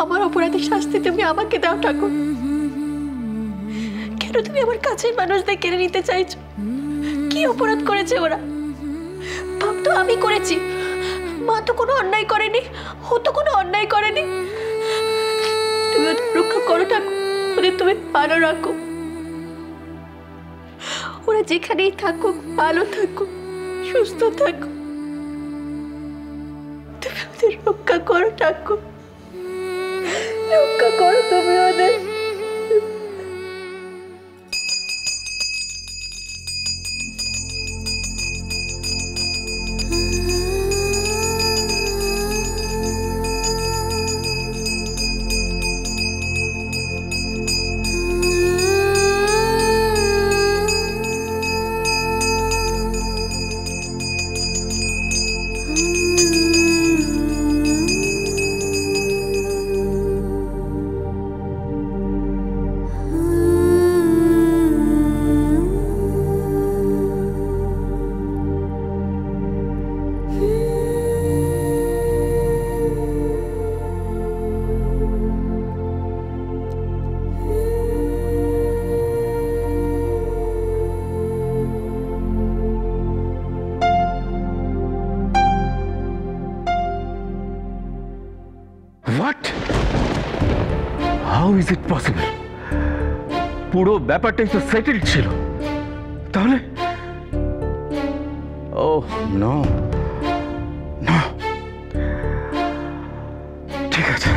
আমার অপরাধের শাস্তি তুমি আমাকে দাও ঠাকুর। কেন তুমি আমার কাছের মানুষদের কেড়ে নিতে চাইছো? কি অপরাধ করেছে ওরা? পাপ তো আমি করেছি, মা তো কোনো অন্যায় করেনি, ও তো কোনো অন্যায় করেনি। তুমি ওদের রক্ষা করো ঠাকুর, ওদের তুমি ভালো রাখো। ওরা যেখানেই থাকুক ভালো থাকুক, সুস্থ থাকুক। তুমি ওদের রক্ষা করো ঠাকুর, রক্ষা করো তুমি ওদের। What? How is it possible? পুরো ব্যাপারটাই তো সেটেলড ছিল। তাহলে ওহ নো নো, ঠিক আছে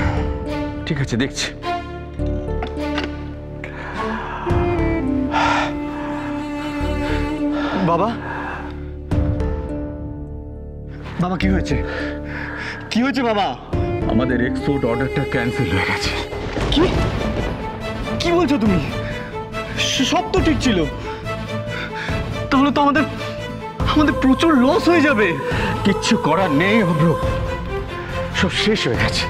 ঠিক আছে, দেখছি। বাবা, বাবা কি হয়েছে? কি হয়েছে বাবা? আমাদের এক্সপোর্ট অর্ডারটা ক্যান্সেল হয়ে গেছে। কি কি বলছো তুমি? সব তো ঠিক ছিল। তাহলে তো আমাদের প্রচুর লস হয়ে যাবে। কিচ্ছু করার নেই অভ্র, সব শেষ হয়ে গেছে,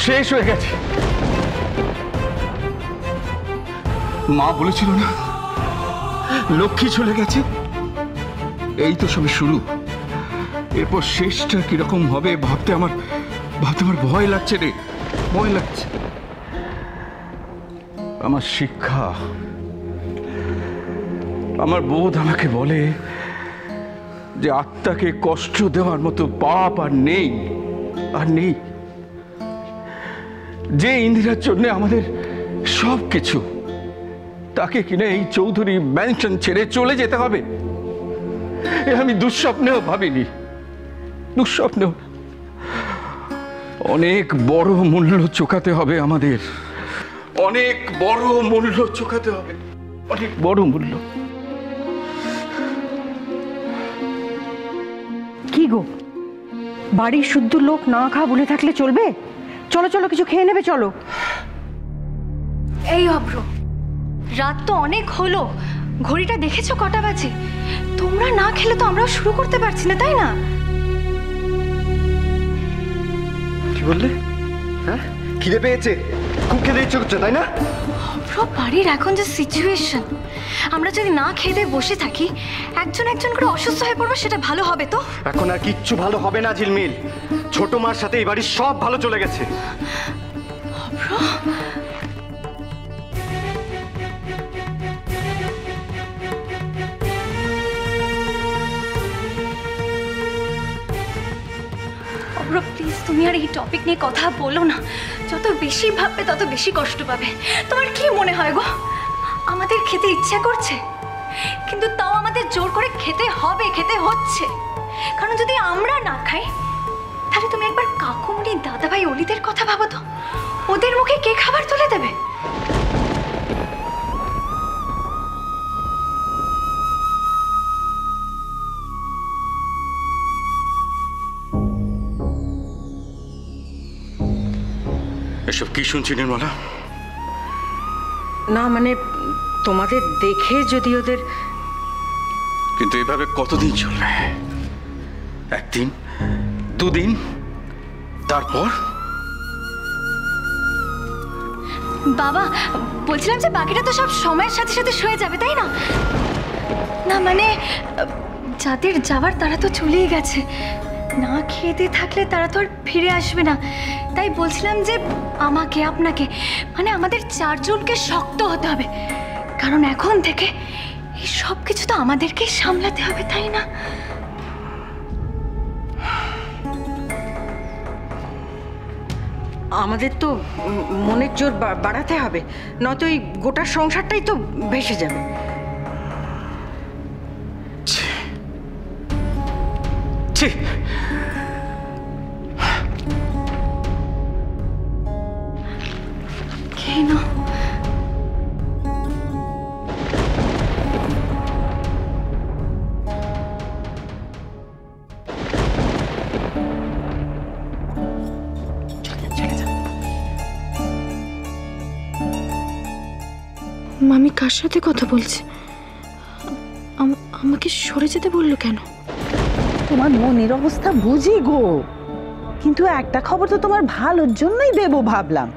শেষ হয়ে গেছে। মা বলেছিল না লক্ষ্মী চলে গেছে, এই তো সবে শুরু। এরপর শেষটা কিরকম হবে ভাবতে আমার ভয় লাগছে রে, ভয় লাগছে। আমার শিক্ষা, আমার বোধ আমাকে বলে যে আত্মাকে কষ্ট দেওয়ার মতো পাপ আর নেই, আর নেই। যে ইন্দিরার জন্য আমাদের সব কিছু, তাকে কিনা এই চৌধুরী ম্যানশন ছেড়ে চলে যেতে হবে, এ আমি দুঃস্বপ্নেও ভাবিনি, দুঃস্বপ্নেও। অনেক বড় মূল্য চোকাতে হবে আমাদের, অনেক বড় মূল্য চোকাতে হবে, অনেক বড় মূল্য। কি গো, বাড়ির শুদ্ধ লোক না খাওয়া বলে থাকলে চলবে? চলো চলো, কিছু খেয়ে নেবে, চলো। এই অভ্র, রাত তো অনেক হলো, ঘড়িটা দেখেছো কটা বাজে? তোমরা না খেলে তো আমরাও শুরু করতে পারছি না, তাই না? কি বললে? হ্যাঁ, খিদে পেয়েছে, খুব খেতে ইচ্ছে করছে, তাই না? অভ্র, বাড়ির এখন যে সিচুয়েশন, আমরা যদি না খেতে বসে থাকি, একজন একজন করে অসুস্থ হয়ে পড়বো, সেটা ভালো হবে তো? এখন আর কিচ্ছু ভালো হবে না ঝিলমিল। ছোট মার সাথে এই বাড়ির সব ভালো চলে গেছে। অভ্র, প্লিজ তুমি আর এই টপিক নিয়ে কথা বলো না। যত বেশি ভাববে তত বেশি কষ্ট পাবে। তোমার কি মনে হয় গো, আমাদের খেতে ইচ্ছা করছে, কিন্তু তাও আমাদের জোর করে খেতে হবে, খেতে হচ্ছে। কারণ যদি আমরা না খাই, তাহলে তুমি একবার কাকুমনি, দাদাভাই, অলিদের কথা ভাবো তো, ওদের মুখে কে খাবার তুলে দেবে? এসব কি শুনছি নির্মলা? না মানে তোমাদের দেখে যদি ওদের... কিন্তু এভাবে কতদিন চলবে? একদিন, দুদিন, তারপর? বাবা, বলছিলাম যে বাকিটা তো সব সময়ের সাথে সাথে সয়ে যাবে, তাই না? না মানে যাদের যাওয়ার তারা তো চলেই গেছে, না খেয়ে দিয়ে থাকলে তারা তো আর ফিরে আসবে না। তাই বলছিলাম যে আমাকে, আপনাকে, মানে আমাদের চারজনকে শক্ত হতে হবে, কারণ এখন থেকে এই সব কিছু তো আমাদেরকেই সামলাতে হবে, তাই না? আমাদের তো মনের জোর বাড়াতে হবে, নয়তো এই গোটা সংসারটাই তো ভেসে যাবে। ছি, খেয়ে নাও। মামি কার সাথে কথা বলছে? আমাকে সরে যেতে বললো কেন? তোমার মনের অবস্থা বুঝি গো, কিন্তু একটা খবর তো তোমার ভালোর জন্যই দেবো ভাবলাম।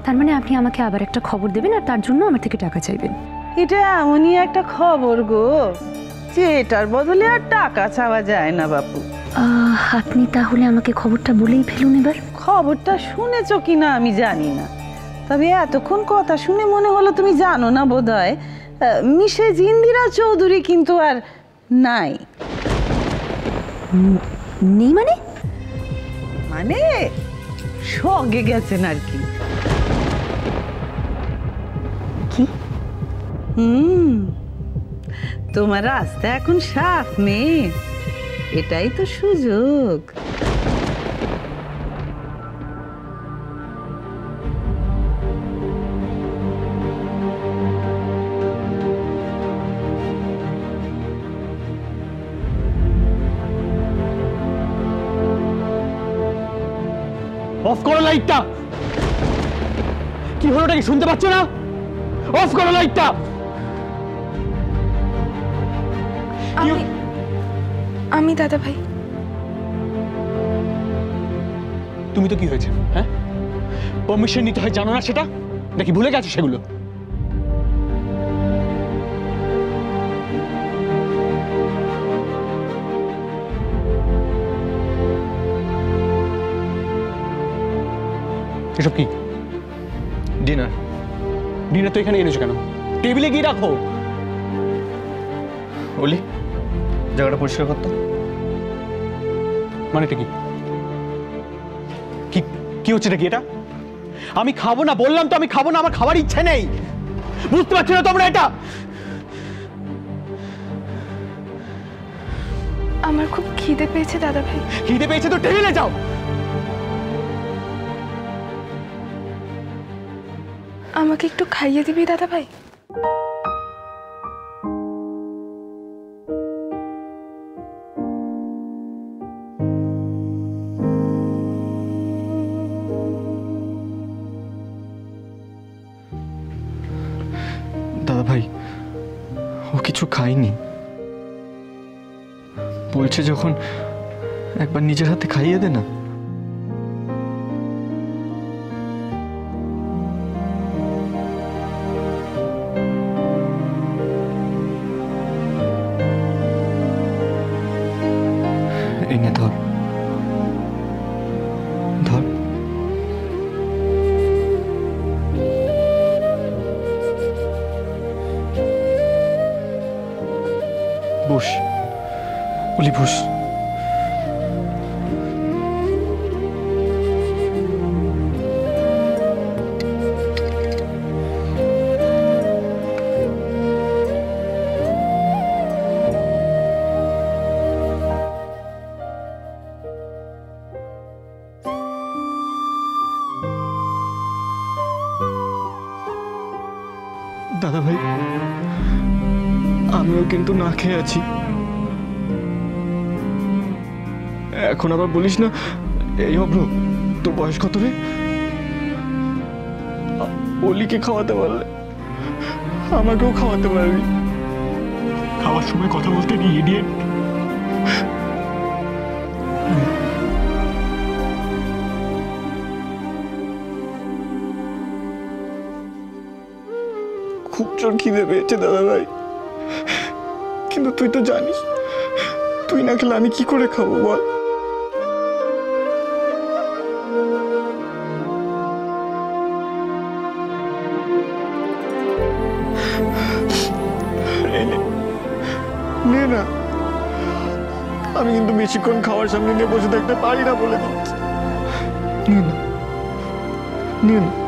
তার মানে আপনি আমাকে আবার একটা খবর দেবেন আর তার জন্য আমার থেকে টাকা চাইবেন? এটা এমনই একটা খবর গো যে এটার বদলে আর টাকা চাওয়া যায় না বাপু। আপনি তাহলে আমাকে খবরটা বলেই ফেলুন এবার। খবরটা শুনেছো কিনা আমি জানি না, তবে এতক্ষণ কথা শুনে মনে হলো তুমি জানো না বোধহয়, মিসেস ইন্দিরা চৌধুরী কিন্তু আর নাই। নেই মানে? মানে স্বর্গে গেছেন আর কি। কি? তোমার রাস্তা এখন সাফ মেয়ে, এটাই তো সুযোগ। অফ করো লাইটটা। কি হলো, কি শুনতে পাচ্ছ না? অফ করো লাইটটা। আমি দাদা ভাই। তুমি তো কি হয়েছে, হ্যাঁ? পারমিশন নিতে হয় জানো না সেটা, নাকি ভুলে গেছো সেগুলো? এসব কি? ডিনার। ডিনার তো এখানে এনেছো কেন? টেবিলে গিয়ে রাখো। ওলি, জায়গাটা পরিষ্কার করতো। মানেটা কি? কি হচ্ছে নাকি এটা? আমি খাবো না বললাম তো, আমি খাবো না, আমার খাবার ইচ্ছে নেই। বুঝতে পারছো না তোমরা এটা? আমার খুব খিদে পেয়েছে দাদা ভাই। খিদে পেয়েছে তো টেবিলে যাও। আমাকে একটু খাইয়ে দিবি দাদা ভাই? দাদা ভাই, ও কিছু খায়নি, বলছে যখন একবার নিজের হাতে খাইয়ে দে না। এনে ধর ধর। বস ওলি, বস। দাদা ভাই, আমিও কিন্তু না খেয়ে আছি। এখন আবার বলিস না। এই অব্র, তোর বয়স কত রে? অলিকে খাওয়াতে পারলে আমাকেও খাওয়াতে পারবি। খাওয়ার সময় কথা বলতে গিয়ে ইডিয়েট। খুব জোর খিদে পেয়েছে দাদা ভাই, কিন্তু তুই তো জানিস তুই না খেলে আমি কি করে খাবো বল? এই নে, নে না। আমি কিন্তু বেশিক্ষণ খাওয়ার সামনে নিয়ে বসে থাকতে পারি না বলে দিচ্ছি। নে না, নে না।